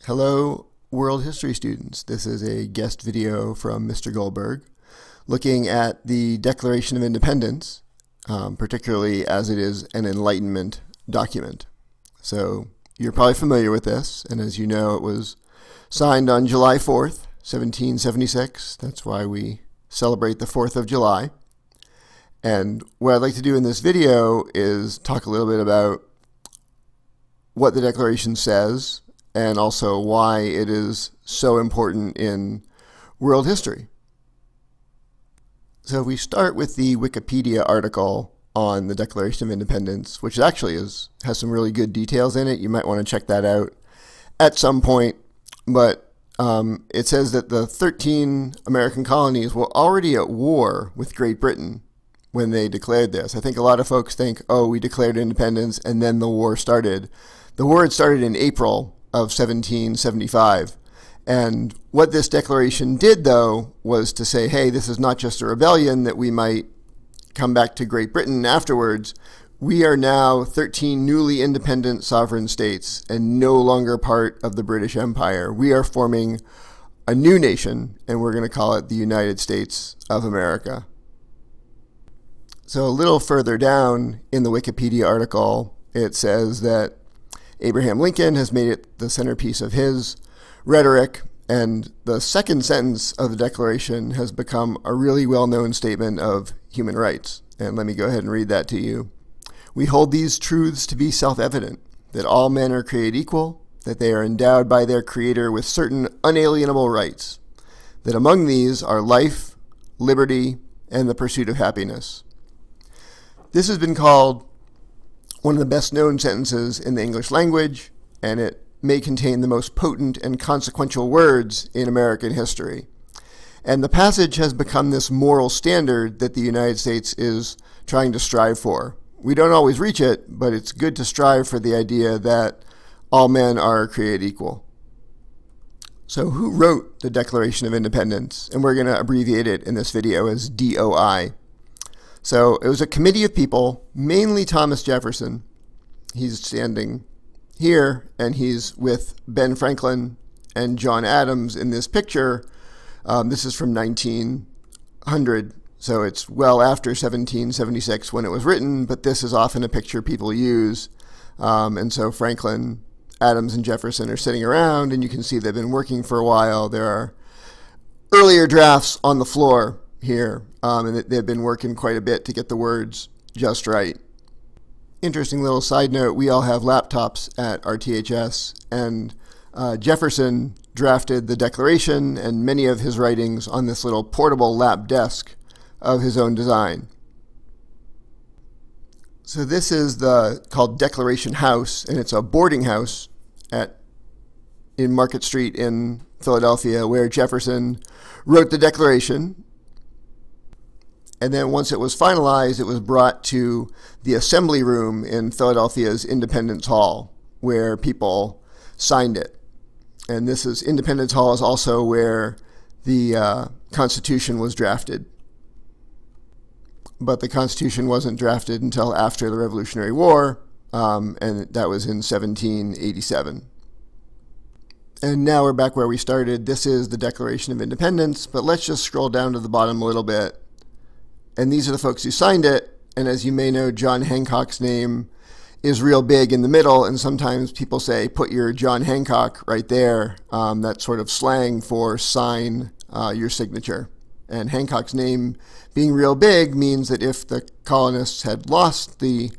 Hello, world history students. This is a guest video from Mr. Goldberg looking at the Declaration of Independence, particularly as it is an Enlightenment document. So you're probably familiar with this, and as you know, it was signed on July 4th, 1776. That's why we celebrate the 4th of July. And what I'd like to do in this video is talk a little bit about what the Declaration says, and also why it is so important in world history. So if we start with the Wikipedia article on the Declaration of Independence, which actually has some really good details in it. You might want to check that out at some point. But it says that the 13 American colonies were already at war with Great Britain when they declared this. I think a lot of folks think, oh, we declared independence and then the war started. The war had started in April of 1775. And what this declaration did, though, was to say, hey, this is not just a rebellion that we might come back to Great Britain afterwards. We are now 13 newly independent sovereign states and no longer part of the British Empire. We are forming a new nation, and we're going to call it the United States of America. So a little further down in the Wikipedia article, it says that Abraham Lincoln has made it the centerpiece of his rhetoric, and the second sentence of the Declaration has become a really well-known statement of human rights. And let me go ahead and read that to you. We hold these truths to be self-evident, that all men are created equal, that they are endowed by their Creator with certain unalienable rights, that among these are life, liberty, and the pursuit of happiness. This has been called one of the best-known sentences in the English language, and it may contain the most potent and consequential words in American history. And the passage has become this moral standard that the United States is trying to strive for. We don't always reach it, but it's good to strive for the idea that all men are created equal. So who wrote the Declaration of Independence? And we're going to abbreviate it in this video as DOI. So it was a committee of people, mainly Thomas Jefferson. He's standing here, and he's with Ben Franklin and John Adams in this picture. This is from 1900, so it's well after 1776 when it was written, but this is often a picture people use. And so Franklin, Adams, and Jefferson are sitting around, and you can see they've been working for a while. There are earlier drafts on the floor here, and they've been working quite a bit to get the words just right. Interesting little side note, we all have laptops at RTHS, and Jefferson drafted the Declaration and many of his writings on this little portable lap desk of his own design. So this is called Declaration House, and it's a boarding house in Market Street in Philadelphia, where Jefferson wrote the Declaration. And then once it was finalized, it was brought to the Assembly Room in Philadelphia's Independence Hall, where people signed it. And Independence Hall is also where the Constitution was drafted. But the Constitution wasn't drafted until after the Revolutionary War, and that was in 1787. And now we're back where we started. This is the Declaration of Independence, but let's just scroll down to the bottom a little bit. And these are the folks who signed it. And as you may know, John Hancock's name is real big in the middle. And sometimes people say, put your John Hancock right there. That's sort of slang for sign your signature. And Hancock's name being real big means that if the colonists had lost the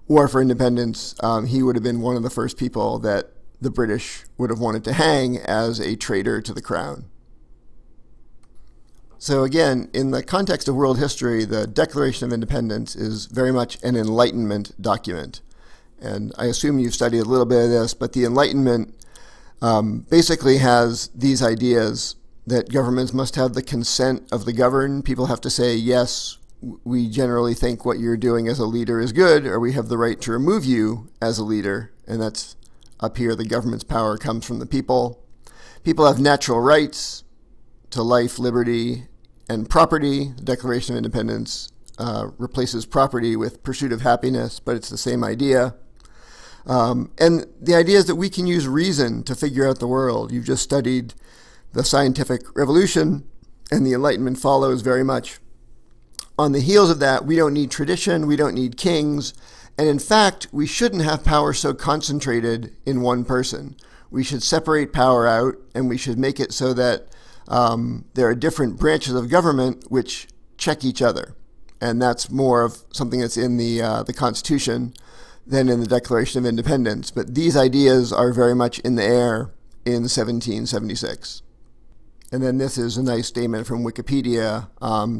war for independence, he would have been one of the first people that the British would have wanted to hang as a traitor to the crown. So again, in the context of world history, the Declaration of Independence is very much an Enlightenment document. And I assume you've studied a little bit of this, but the Enlightenment basically has these ideas that governments must have the consent of the governed. People have to say, yes, we generally think what you're doing as a leader is good, or we have the right to remove you as a leader. And that's up here, the government's power comes from the people. People have natural rights to life, liberty, and property. The Declaration of Independence replaces property with pursuit of happiness, but it's the same idea. And the idea is that we can use reason to figure out the world. You've just studied the scientific revolution, and the Enlightenment follows very much on the heels of that. We don't need tradition, we don't need kings, and in fact, we shouldn't have power so concentrated in one person. We should separate power out, and we should make it so that there are different branches of government which check each other. And that's more of something that's in the Constitution than in the Declaration of Independence. But these ideas are very much in the air in 1776. And then this is a nice statement from Wikipedia,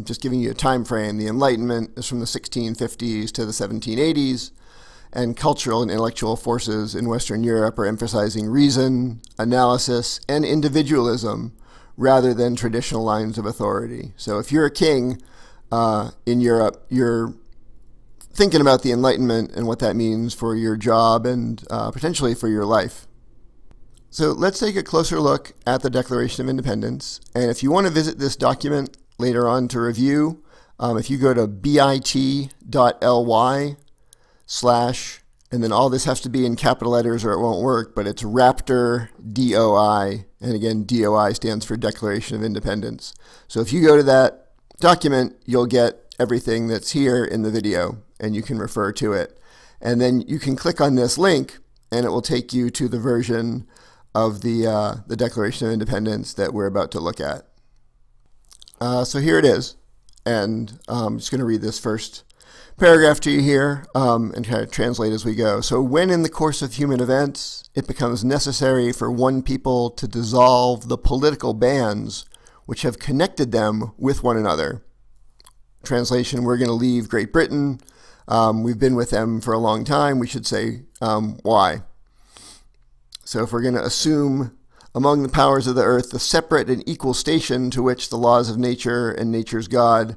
just giving you a time frame. The Enlightenment is from the 1650s to the 1780s, and cultural and intellectual forces in Western Europe are emphasizing reason, analysis, and individualism rather than traditional lines of authority. So if you're a king in Europe, you're thinking about the Enlightenment and what that means for your job and potentially for your life. So let's take a closer look at the Declaration of Independence. And if you want to visit this document later on to review, if you go to bit.ly/ and then all this has to be in capital letters or it won't work, but it's Raptor DOI. And again, DOI stands for Declaration of Independence. So if you go to that document, you'll get everything that's here in the video, and you can refer to it. And then you can click on this link, and it will take you to the version of the Declaration of Independence that we're about to look at. So here it is, and I'm just going to read this first paragraph to you here and kind of translate as we go. So when in the course of human events it becomes necessary for one people to dissolve the political bands which have connected them with one another. Translation, we're going to leave Great Britain. We've been with them for a long time. We should say why. So if we're going to assume among the powers of the earth the separate and equal station to which the laws of nature and nature's God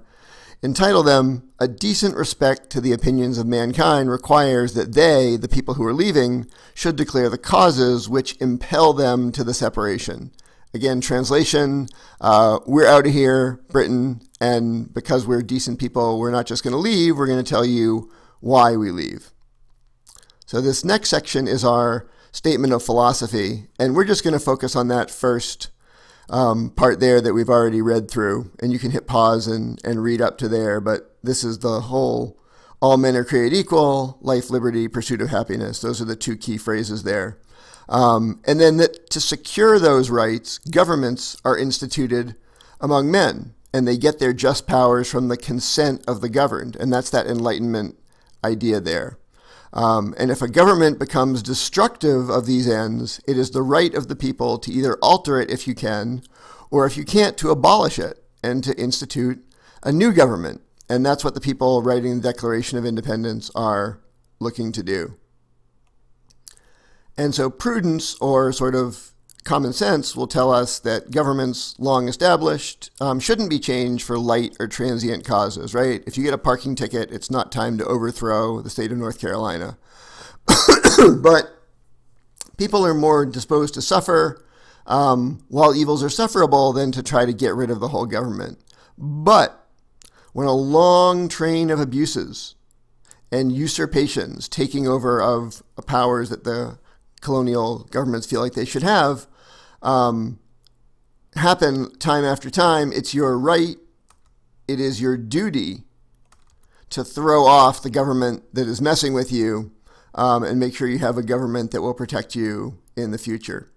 entitle them, a decent respect to the opinions of mankind requires that they, the people who are leaving, should declare the causes which impel them to the separation. Again, translation, we're out of here, Britain, and because we're decent people, we're not just going to leave, we're going to tell you why we leave. So this next section is our statement of philosophy, and we're just going to focus on that first part there that we've already read through, and you can hit pause and read up to there, but this is the whole, all men are created equal, life, liberty, pursuit of happiness. Those are the two key phrases there. And then that to secure those rights, governments are instituted among men, and they get their just powers from the consent of the governed, and that's that Enlightenment idea there. And if a government becomes destructive of these ends, it is the right of the people to either alter it if you can, or if you can't, to abolish it and to institute a new government. And that's what the people writing the Declaration of Independence are looking to do. And so prudence, or sort of common sense, will tell us that governments long established shouldn't be changed for light or transient causes, right? If you get a parking ticket, it's not time to overthrow the state of North Carolina. But people are more disposed to suffer while evils are sufferable than to try to get rid of the whole government. But when a long train of abuses and usurpations taking over of powers that the colonial governments feel like they should have happen time after time, it's your right, it is your duty to throw off the government that is messing with you and make sure you have a government that will protect you in the future.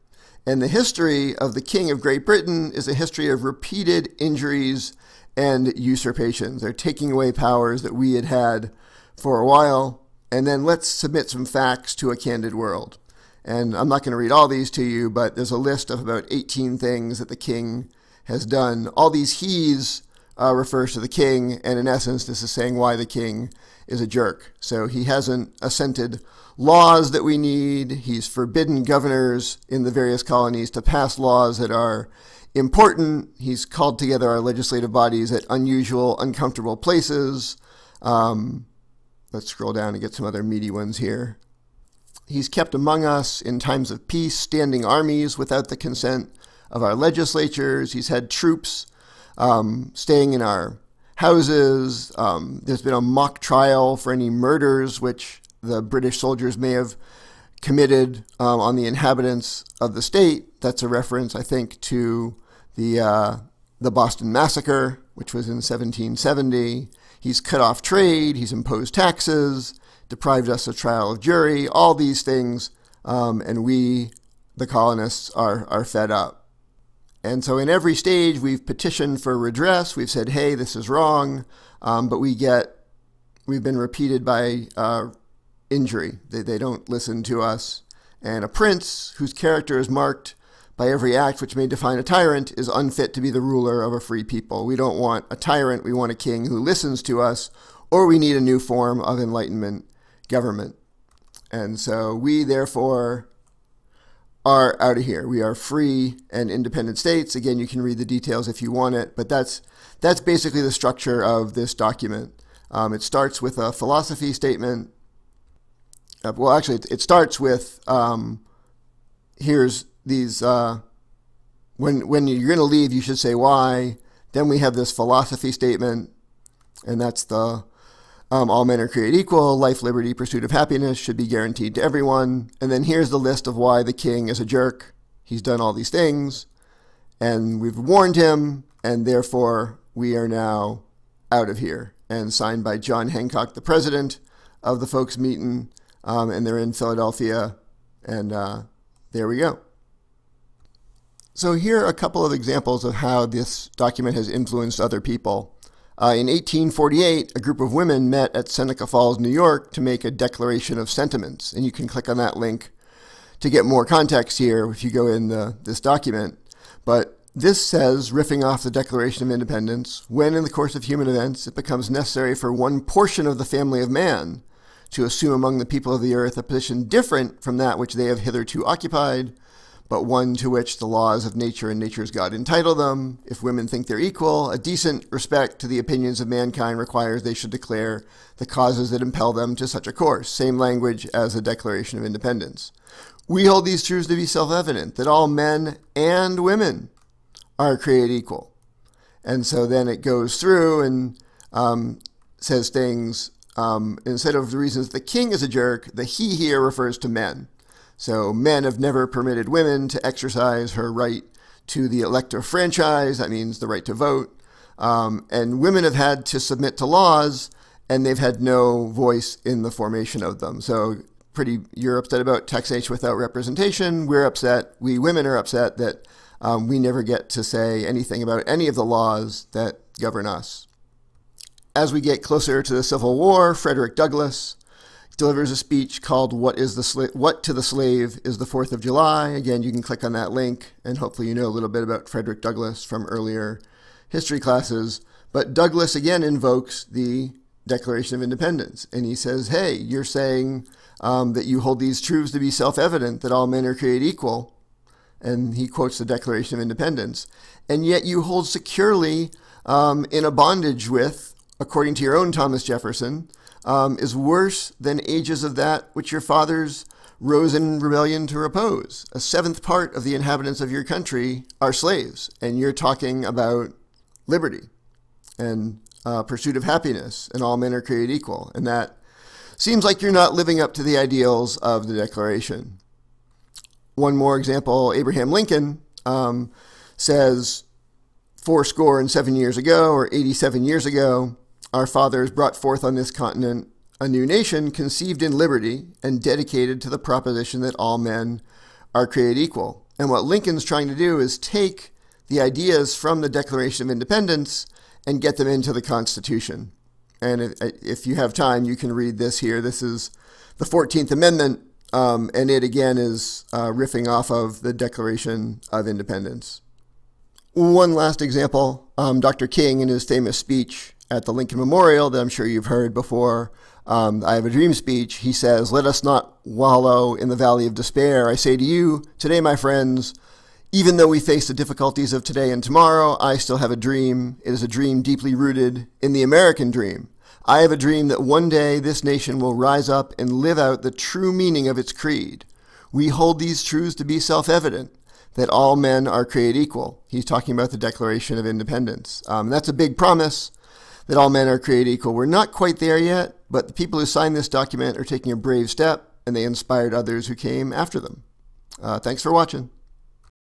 And the history of the King of Great Britain is a history of repeated injuries and usurpations. They're taking away powers that we had had for a while. And then let's submit some facts to a candid world. And I'm not going to read all these to you, but there's a list of about 18 things that the king has done. All these he's refers to the king, and in essence, this is saying why the king is a jerk. So he hasn't assented laws that we need. He's forbidden governors in the various colonies to pass laws that are important. He's called together our legislative bodies at unusual, uncomfortable places. Let's scroll down and get some other meaty ones here. He's kept among us in times of peace standing armies without the consent of our legislatures. He's had troops staying in our houses. There's been a mock trial for any murders which the British soldiers may have committed on the inhabitants of the state. That's a reference, I think, to the Boston Massacre, which was in 1770. He's cut off trade, he's imposed taxes, deprived us of trial of jury, all these things, and we, the colonists, are fed up. And so in every stage, we've petitioned for redress. We've said, hey, this is wrong, but we've been repeated by injury. They don't listen to us. And a prince whose character is marked by every act which may define a tyrant is unfit to be the ruler of a free people. We don't want a tyrant. We want a king who listens to us, or we need a new form of Enlightenment government. And so we, therefore, are out of here. We are free and independent states. Again, you can read the details if you want it, but that's basically the structure of this document. It starts with a philosophy statement. Well, actually, it starts with here's these. When you're going to leave, you should say why. Then we have this philosophy statement, and that's the all men are created equal, life, liberty, pursuit of happiness should be guaranteed to everyone. And then here's the list of why the king is a jerk. He's done all these things, and we've warned him, and therefore we are now out of here. And signed by John Hancock, the president of the folks meeting, and they're in Philadelphia, and there we go. So here are a couple of examples of how this document has influenced other people. In 1848, a group of women met at Seneca Falls, New York to make a declaration of sentiments. And you can click on that link to get more context here if you go in this document. But this says, riffing off the Declaration of Independence, when in the course of human events it becomes necessary for one portion of the family of man to assume among the people of the earth a position different from that which they have hitherto occupied, but one to which the laws of nature and nature's God entitle them. If women think they're equal, a decent respect to the opinions of mankind requires they should declare the causes that impel them to such a course. Same language as the Declaration of Independence. We hold these truths to be self-evident, that all men and women are created equal. And so then it goes through and says things, instead of the reasons the king is a jerk, the he here refers to men. So men have never permitted women to exercise her right to the elective franchise. That means the right to vote. And women have had to submit to laws, and they've had no voice in the formation of them. So you're upset about taxation without representation. We're upset, we women are upset that we never get to say anything about any of the laws that govern us. As we get closer to the Civil War, Frederick Douglass delivers a speech called What to the Slave is the 4th of July. Again, you can click on that link, and hopefully you know a little bit about Frederick Douglass from earlier history classes. But Douglass again invokes the Declaration of Independence, and he says, hey, you're saying that you hold these truths to be self-evident, that all men are created equal. And he quotes the Declaration of Independence. And yet you hold securely in a bondage with, according to your own Thomas Jefferson, is worse than ages of that which your fathers rose in rebellion to repose. A seventh part of the inhabitants of your country are slaves, and you're talking about liberty and pursuit of happiness, and all men are created equal. And that seems like you're not living up to the ideals of the Declaration. One more example, Abraham Lincoln says, 87 years ago, or 87 years ago, our fathers brought forth on this continent a new nation conceived in liberty and dedicated to the proposition that all men are created equal. And what Lincoln's trying to do is take the ideas from the Declaration of Independence and get them into the Constitution. And if you have time, you can read this here. This is the 14th Amendment, and it again is riffing off of the Declaration of Independence. One last example, Dr. King in his famous speech at the Lincoln Memorial that I'm sure you've heard before, I Have a Dream speech, he says, let us not wallow in the valley of despair. I say to you today, my friends, even though we face the difficulties of today and tomorrow, I still have a dream. It is a dream deeply rooted in the American dream. I have a dream that one day this nation will rise up and live out the true meaning of its creed. We hold these truths to be self-evident, that all men are created equal. He's talking about the Declaration of Independence. That's a big promise, that all men are created equal. We're not quite there yet, but the people who signed this document are taking a brave step. and they inspired others who came after them. Thanks for watching.